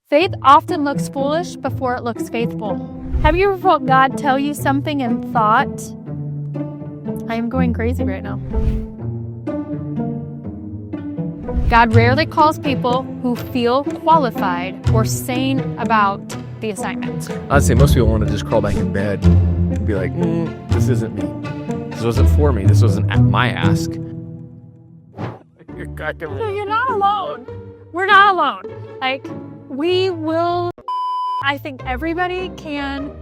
Faith often looks foolish before it looks faithful. Have you ever felt God tell you something and thought, I am going crazy right now? God rarely calls people who feel qualified or sane about the assignment. I'd say most people want to just crawl back in bed and be like, this isn't me. This wasn't for me. This wasn't my ask. You're not alone. We're not alone. Like, we will. I think everybody can.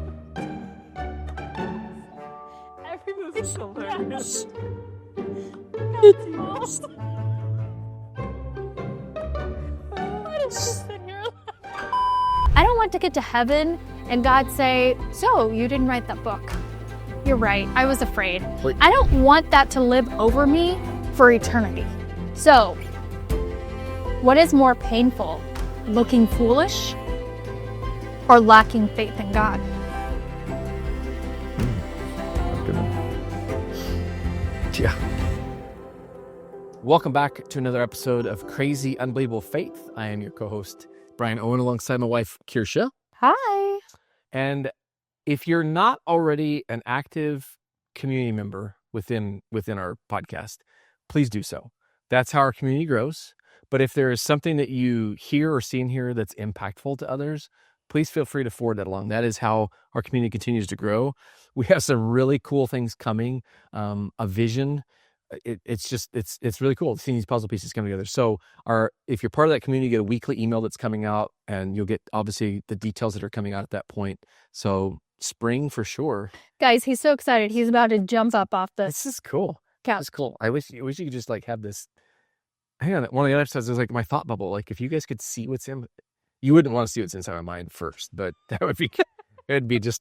Everybody's hilarious. Yes. I don't want to get to heaven and God say, so you didn't write that book. You're right. I was afraid. Wait. I don't want that to live over me for eternity. So, what is more painful? Looking foolish or lacking faith in God? Yeah. Welcome back to another episode of Crazy Unbelievable Faith. I am your co-host, Brian Owen, alongside my wife, Kersha. Hi. And if you're not already an active community member within our podcast, please do so. That's how our community grows. But if there is something that you hear or see in here that's impactful to others, please feel free to forward that along. That is how our community continues to grow. We have some really cool things coming, a vision. It's really cool seeing these puzzle pieces come together. So if you're part of that community, you get a weekly email that's coming out, and you'll get obviously the details that are coming out at that point. So spring for sure. Guys, he's so excited. He's about to jump up off This is cool. couch. It's cool. I wish you could just like have this. Hang on, one of the other episodes is like my thought bubble. Like if you guys could see what's in, you wouldn't want to see what's inside my mind first, but that would be, it'd be just,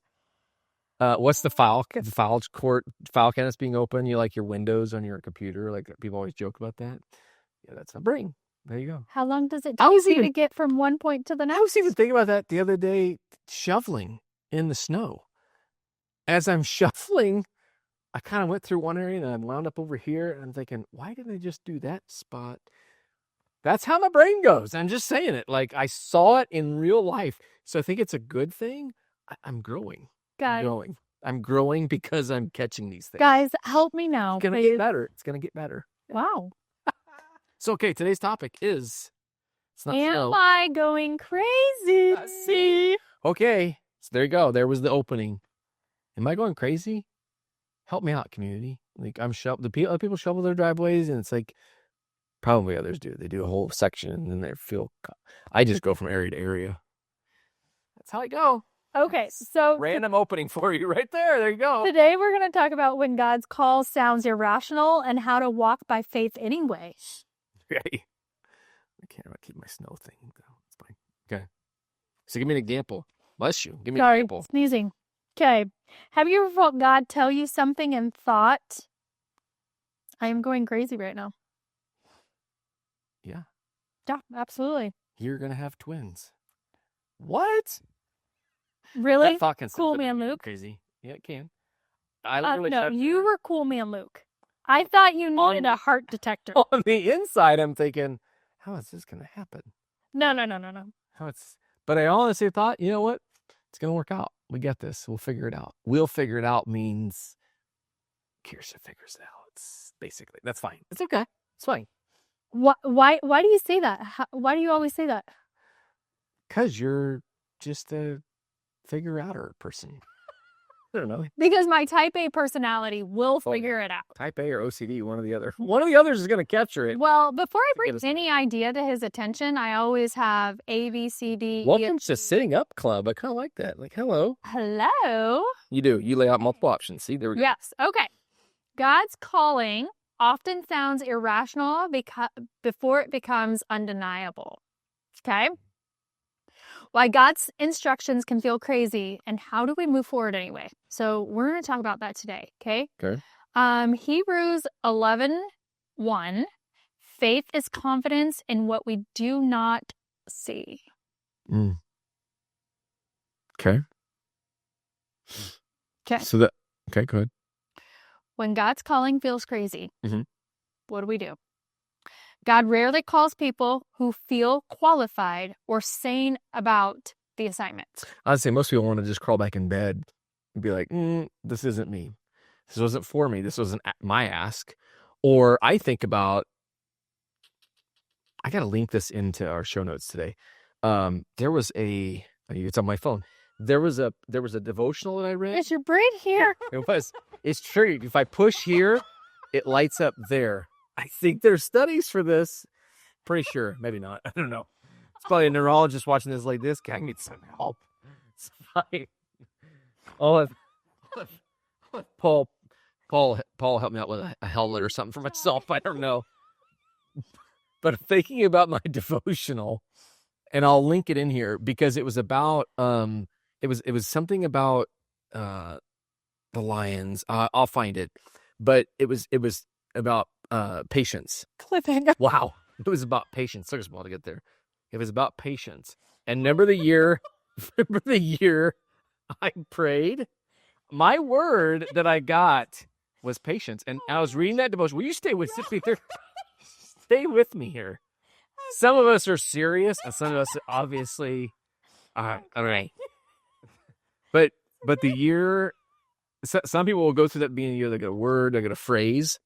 what's the file cabinets being open? You like your windows on your computer, like people always joke about that. Yeah, that's a brain. There you go. How long does it take you to get from one point to the next? I was even thinking about that the other day, shoveling in the snow. As I'm shuffling, I kind of went through one area and I wound up over here, and I'm thinking, why didn't I just do that spot? That's how my brain goes. I'm just saying it. Like I saw it in real life. So I think it's a good thing. I'm growing. I'm growing because I'm catching these things. Guys, help me now. It's going to get better. It's going to get better. Wow. So, okay, today's topic is, it's not snow. Am I going crazy? See? Okay. So there you go. There was the opening. Am I going crazy? Help me out, community. Like other people shovel their driveways, and it's like probably others do. They do a whole section, and then I just go from area to area. That's how I go. Okay, so Random opening for you right there. There you go. Today we're going to talk about when God's call sounds irrational and how to walk by faith anyway. Okay. I can't keep my snow thing. It's fine. Okay. So give me an example. Bless you. Give me an example. Sneezing. Okay. Have you ever felt God tell you something and thought, I am going crazy right now? Yeah. Yeah, absolutely. You're going to have twins. What? Really? That thought can Cool man Luke? Crazy. Yeah, it can. No, you were cool man Luke. I thought you needed a heart detector. On the inside, I'm thinking, how is this going to happen? No. But I honestly thought, you know what? It's going to work out. We get this. We'll figure it out. We'll figure it out means Kersha figures it out. It's basically, that's fine. It's okay. It's fine. Why do you say that? Why do you always say that? Because you're just a figure-outer person. I don't know. Because my type A personality will figure it out. Type A or OCD, one or the other. One of the others is going to capture it. Well, before I bring any idea to his attention, I always have A, B, C, D, E. Welcome to Sitting Up Club. I kind of like that. Like, hello. Hello. You do. You lay out multiple options. See, there we go. Yes. Okay. God's calling often sounds irrational before it becomes undeniable. Okay? Why God's instructions can feel crazy, and how do we move forward anyway? So we're going to talk about that today, okay? Okay. Hebrews 11:1, faith is confidence in what we do not see. Okay. Okay. Okay, go ahead. When God's calling feels crazy, what do? God rarely calls people who feel qualified or sane about the assignment. I'd say most people want to just crawl back in bed and be like, this isn't me. This wasn't for me. This wasn't my ask. Or I think about, I got to link this into our show notes today. There was it's on my phone. There was a devotional that I read. Is your brain here? It was. It's true. If I push here, it lights up there. I think there's studies for this. Pretty sure. Maybe not. I don't know. It's probably a neurologist watching this like this. I need some help. It's fine. Oh, Paul help me out with a helmet or something for myself. I don't know. But I'm thinking about my devotional, and I'll link it in here because it was about it was something about the lions. I'll find it, but it was about patience. Cliffhanger. Wow, it was about patience. Took us a while to get there. It was about patience. And remember the year I prayed. My word that I got was patience, and I was reading that devotion. Will you stay with me there? Stay with me here. Some of us are serious, and some of us obviously all right. But the year, some people will go through that being a year. They get a word, they get a phrase,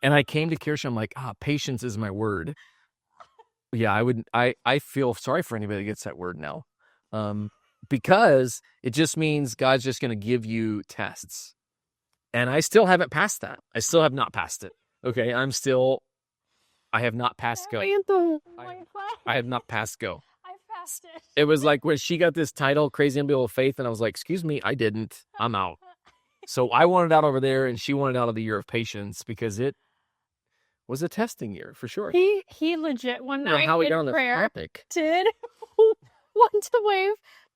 and I came to Kersha. I'm like, patience is my word. Yeah, I feel sorry for anybody that gets that word now, because it just means God's just going to give you tests, and I still haven't passed that. I still have not passed it. Okay, I have not passed go. I have not passed go. I passed it. It was like when she got this title, Crazy Unbelievable Faith, and I was like, excuse me, I didn't. I'm out. So I wanted out over there, and she wanted out of the year of patience because it was a testing year for sure. He legit one night how we got on in this prayer topic. did want to wave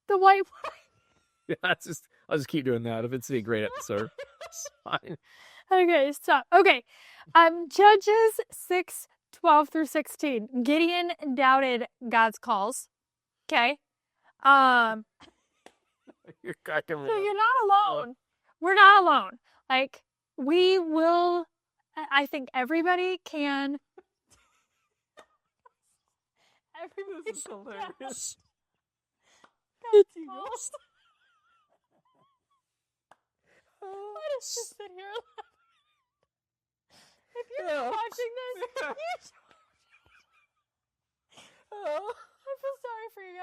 the white flag. Yeah, I'll just keep doing that. If it's a great episode, it's fine. Okay, stop. Okay, Judges 6:12-16. Gideon doubted God's calls. Okay, You're cracking me. so you're not alone. We're not alone. Like we will. I think everybody can. Everybody This is hilarious. God's calls. Let us just sit here. If you're watching this, I feel sorry for you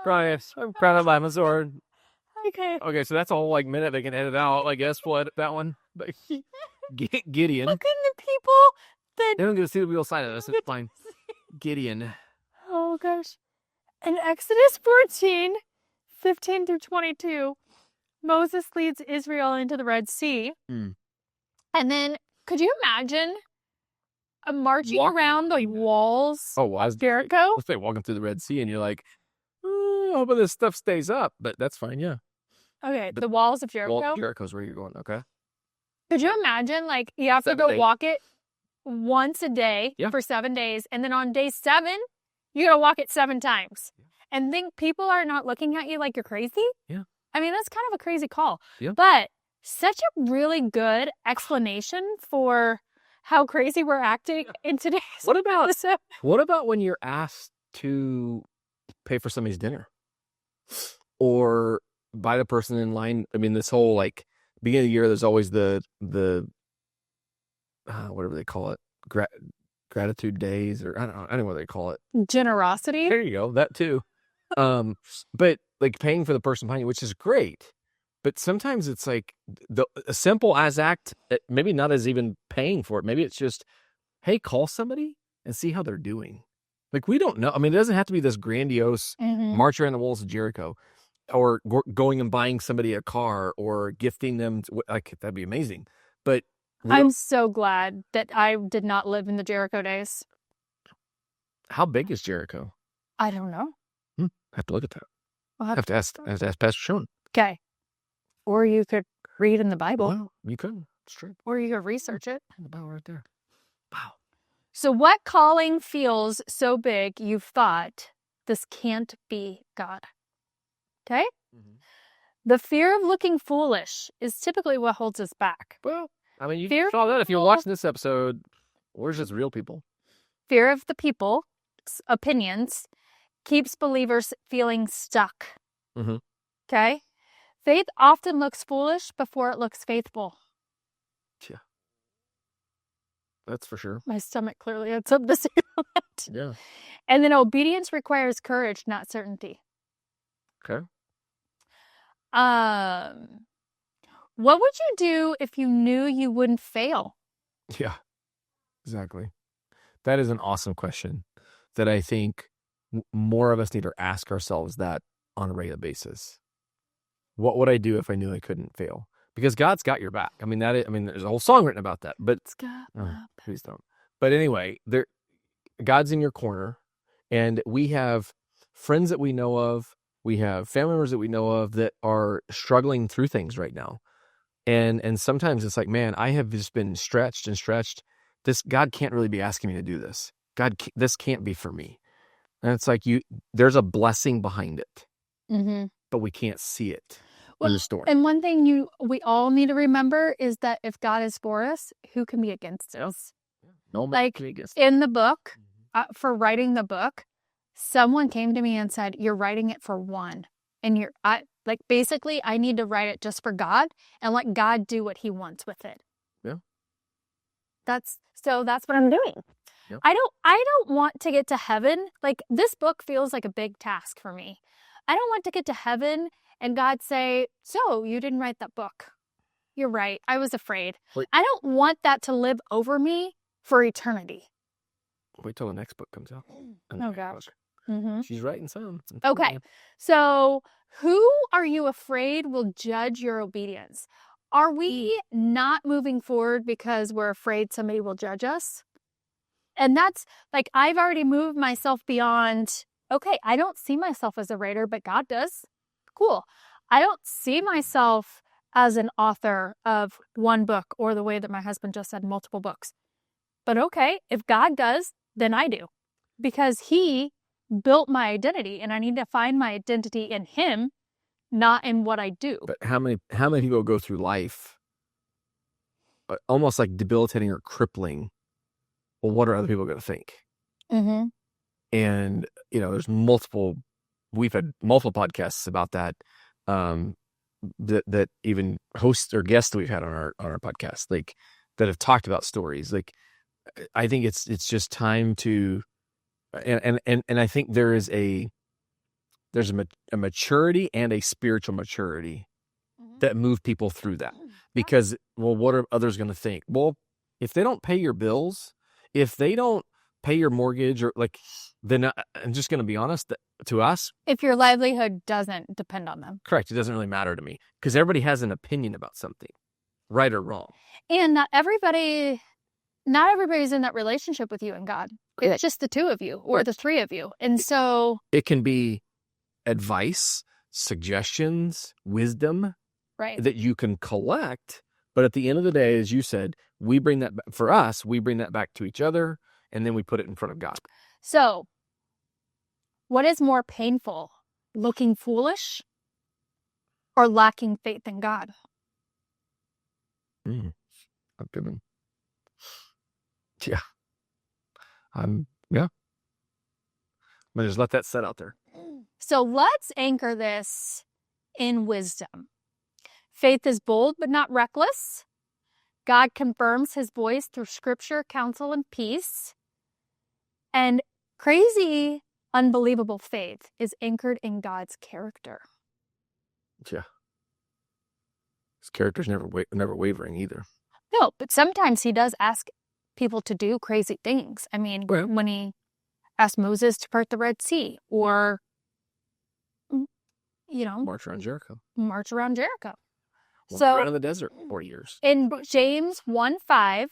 guys. I'm proud of my sword. Okay. Okay, so that's a whole minute they can edit out. I guess we'll edit that one. But Gideon. Look at the people that. They don't get to see the real side of this. It's fine. Gideon. Oh gosh. In Exodus 14:15-22, Moses leads Israel into the Red Sea. Mm. And then, could you imagine marching around the walls of Jericho? Let's say walking through the Red Sea and you're like, I hope this stuff stays up. But that's fine, yeah. Okay, the walls of Jericho? Jericho's where you're going, okay. Could you imagine, you have to go walk it once a day for 7 days, and then on day 7, you got to walk it 7 times. And think people are not looking at you like you're crazy? Yeah. I mean, that's kind of a crazy call. Yeah. But such a really good explanation for how crazy we're acting in today's episode. What about when you're asked to pay for somebody's dinner? Or buy the person in line? I mean, this whole, beginning of the year, there's always the whatever they call it, gratitude days, or I don't know what they call it. Generosity? There you go, that too. But paying for the person behind you, which is great. But sometimes it's a simple as act, maybe not as even paying for it. Maybe it's just, hey, call somebody and see how they're doing. We don't know. I mean, it doesn't have to be this grandiose march around the walls of Jericho, or going and buying somebody a car, or gifting them. That'd be amazing. But I'm so glad that I did not live in the Jericho days. How big is Jericho? I don't know. I have to look at that. I have to ask Pastor Sean. Okay. Or you could read in the Bible. Well, you could. It's true. Or you could research it. The Bible right there. Wow. So what calling feels so big you've thought, this can't be God? Okay? Mm-hmm. The fear of looking foolish is typically what holds us back. Well, I mean, you saw that if you're watching this episode. Where's just real people? Fear of the people's opinions keeps believers feeling stuck. Mm-hmm. Okay? Faith often looks foolish before it looks faithful. Yeah. That's for sure. My stomach clearly had something to say about that. Yeah. And then obedience requires courage, not certainty. Okay. What would you do if you knew you wouldn't fail? Yeah, exactly. That is an awesome question that I think more of us need to ask ourselves that on a regular basis. What would I do if I knew I couldn't fail? Because God's got your back. I mean, there's a whole song written about that, but please don't. But anyway, God's in your corner, and we have friends that we know of. We have family members that we know of that are struggling through things right now. And sometimes it's like, man, I have just been stretched. God can't really be asking me to do this. This can't be for me. And it's like there's a blessing behind it, but we can't see it in the story. And one thing we all need to remember is that if God is for us, who can be against us? No man can be against us. In the book, for writing the book, someone came to me and said, "You're writing it for one, and basically, I need to write it just for God and let God do what He wants with it." Yeah. That's what I'm doing. Yep. I don't want to get to heaven. Like, this book feels like a big task for me. I don't want to get to heaven and God say, "So you didn't write that book. You're right. I was afraid." Wait. I don't want that to live over me for eternity. Wait till the next book comes out. Oh gosh. She's writing some. Okay. So who are you afraid will judge your obedience? Are we not moving forward because we're afraid somebody will judge us? And that's like, I've already moved myself beyond, okay, I don't see myself as a writer, but God does. Cool. I don't see myself as an author of one book, or the way that my husband just said, multiple books. But okay, if God does, then I do. Because He built my identity, and I need to find my identity in Him, not in what I do. But how many people go through life almost like debilitating or crippling? Well, what are other people going to think? Mm-hmm. And we've had multiple podcasts about that. That even hosts or guests that we've had on our podcast, like, that have talked about stories. Like, I think it's just time to, and I think there's a maturity and a spiritual maturity that move people through that. Because, well, what are others going to think? Well, if they don't pay your bills, if they don't pay your mortgage, or then I'm just going to be honest, to us, if your livelihood doesn't depend on them. Correct. It doesn't really matter to me, because everybody has an opinion about something, right or wrong. And not everybody's in that relationship with you and God. It's just the two of you, or the three of you. And so it can be advice, suggestions, wisdom, right, that you can collect. But at the end of the day, as you said, we bring that back to each other, and then we put it in front of God. So what is more painful, looking foolish or lacking faith in God? I'm good. Yeah. I'm going to just let that set out there. So let's anchor this in wisdom. Faith is bold but not reckless. God confirms His voice through scripture, counsel, and peace. And crazy, unbelievable faith is anchored in God's character. Yeah. His character's never wavering either. No, but sometimes He does ask people to do crazy things. I mean, when He asked Moses to part the Red Sea, or, march around Jericho. So around in the desert 4 years. In James 1:5,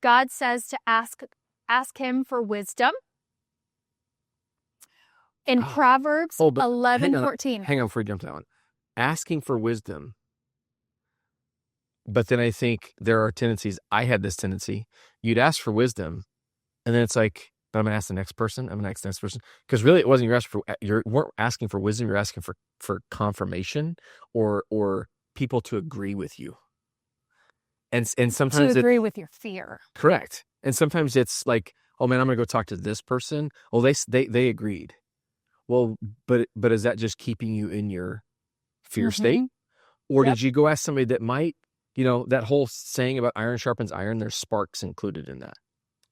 God says to ask Him for wisdom. In Proverbs 11:14. Hang on before you jump to that one. Asking for wisdom. But then I think there are tendencies. I had this tendency. You'd ask for wisdom, and then it's like, but I'm going to ask the next person. I'm going to ask the next person. Because really, it wasn't you weren't asking for wisdom. You're asking for confirmation or people to agree with you. And sometimes to agree with your fear. Correct. And sometimes it's like, oh man, I'm going to go talk to this person. Oh, they agreed. Well, but is that just keeping you in your fear state? Or did you go ask somebody that might, that whole saying about iron sharpens iron, there's sparks included in that.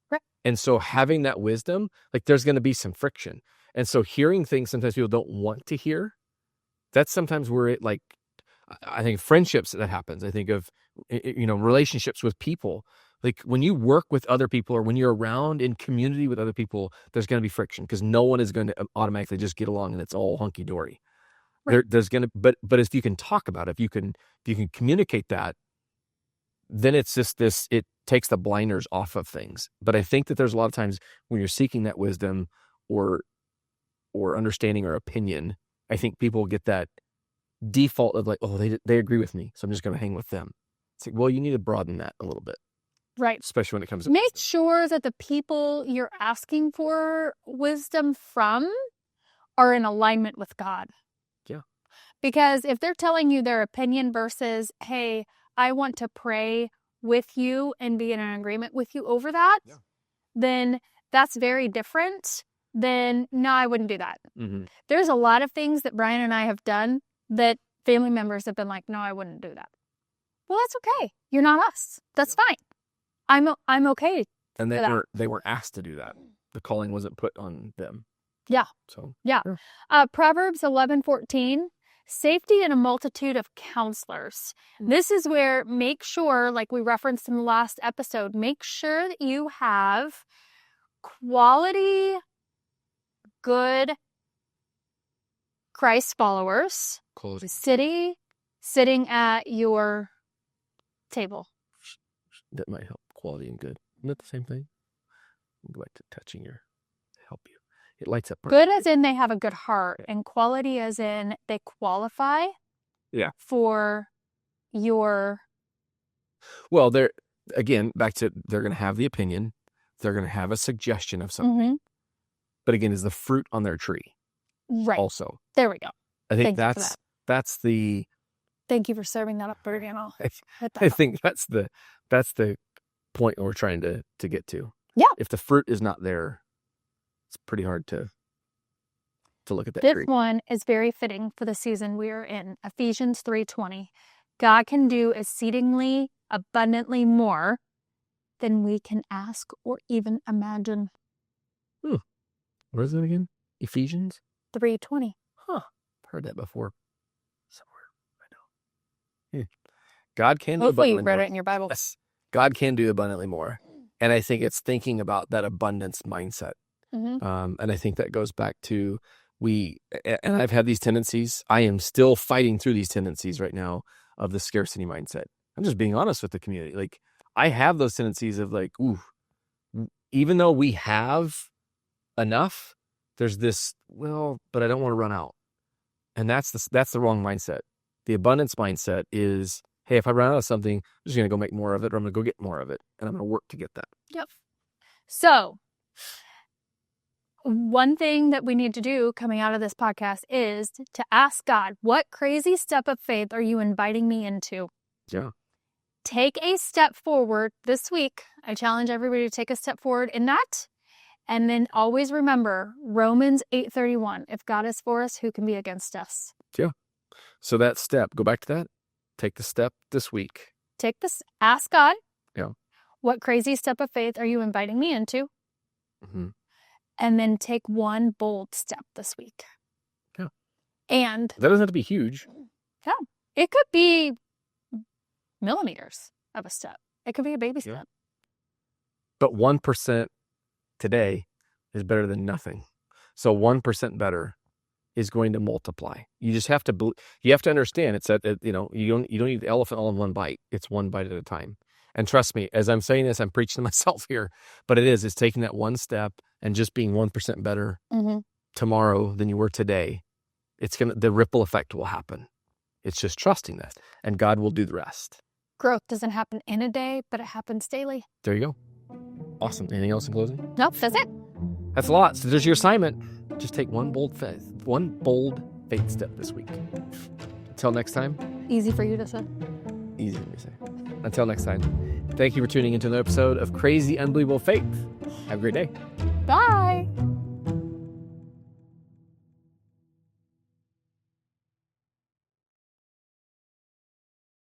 Right. And so having that wisdom, like there's going to be some friction. And so hearing things sometimes people don't want to hear, that's sometimes where it like, I think friendships that happens. I think of, relationships with people. Like when you work with other people or when you're around in community with other people, there's going to be friction because no one is going to automatically just get along and it's all hunky dory. Right. There's going to, but if you can talk about it, if you can communicate that, then it's just it takes the blinders off of things. But I think that there's a lot of times when you're seeking that wisdom or understanding or opinion, I think people get that default of like, oh, they agree with me, so I'm just going to hang with them. It's like, well, you need to broaden that a little bit. Right. Especially when it comes to make wisdom. Sure that the people you're asking for wisdom from are in alignment with God. Yeah. Because if they're telling you their opinion versus, hey, I want to pray with you and be in an agreement with you over that, then that's very different than, no, I wouldn't do that. Mm-hmm. There's a lot of things that Brian and I have done that family members have been like, no, I wouldn't do that. Well, that's okay. You're not us. That's fine. I'm okay. And they weren't asked to do that. The calling wasn't put on them. Yeah. So yeah. Proverbs 11:14, safety in a multitude of counselors. This is where make sure, like we referenced in the last episode, make sure that you have quality, good Christ followers sitting at your table. That might help. Quality and good. Isn't that the same thing? Go back to touching your help you. It lights up. Good as in they have a good heart, and quality as in they qualify for your... Well, they're, again, back to they're going to have the opinion. They're going to have a suggestion of something. Mm-hmm. But again, is the fruit on their tree. Right. Also. There we go. I think that's the... Thank you for serving that up, Bertie, and I'll hit that I think that's the point we're trying to get to. Yeah. If the fruit is not there, it's pretty hard to look at that tree. This one is very fitting for the season we are in. Ephesians 3:20. God can do exceedingly abundantly more than we can ask or even imagine. What is it again? Ephesians 3:20. Huh. Heard that before. Somewhere. I know. God can do abundantly more. Hopefully you read it in your Bible. Yes. God can do abundantly more. And I think it's thinking about that abundance mindset. Mm-hmm. And I think that goes back to and I've had these tendencies. I am still fighting through these tendencies right now of the scarcity mindset. I'm just being honest with the community. Like I have those tendencies of like, ooh, even though we have enough, there's this, well, but I don't want to run out. And that's the wrong mindset. The abundance mindset is, hey, if I run out of something, I'm just going to go make more of it, or I'm going to go get more of it, and I'm going to work to get that. Yep. So, one thing that we need to do coming out of this podcast is to ask God, what crazy step of faith are you inviting me into? Yeah. Take a step forward this week. I challenge everybody to take a step forward in that. And then always remember Romans 8:31. If God is for us, who can be against us? Yeah. So that step, go back to that. Take the step this week. Ask God. Yeah. What crazy step of faith are you inviting me into? Mm-hmm. And then take one bold step this week. Yeah. And that doesn't have to be huge. Yeah. It could be millimeters of a step. It could be a baby step. But 1% today is better than nothing. So 1% better is going to multiply. You just have to understand it's that you don't need the elephant all in one bite. It's one bite at a time. And trust me, as I'm saying this, I'm preaching to myself here, but it's taking that one step and just being 1% better tomorrow than you were today. The ripple effect will happen. It's just trusting that, and God will do the rest. Growth doesn't happen in a day, but it happens daily. There you go. Awesome. Anything else in closing? Nope, that's it. That's a lot. So there's your assignment. Just take one bold faith step this week. Until next time. Easy for you to say. Easy for me to say. Until next time, Thank you for tuning into another episode of Crazy Unbelievable Faith. Have a great day. Bye.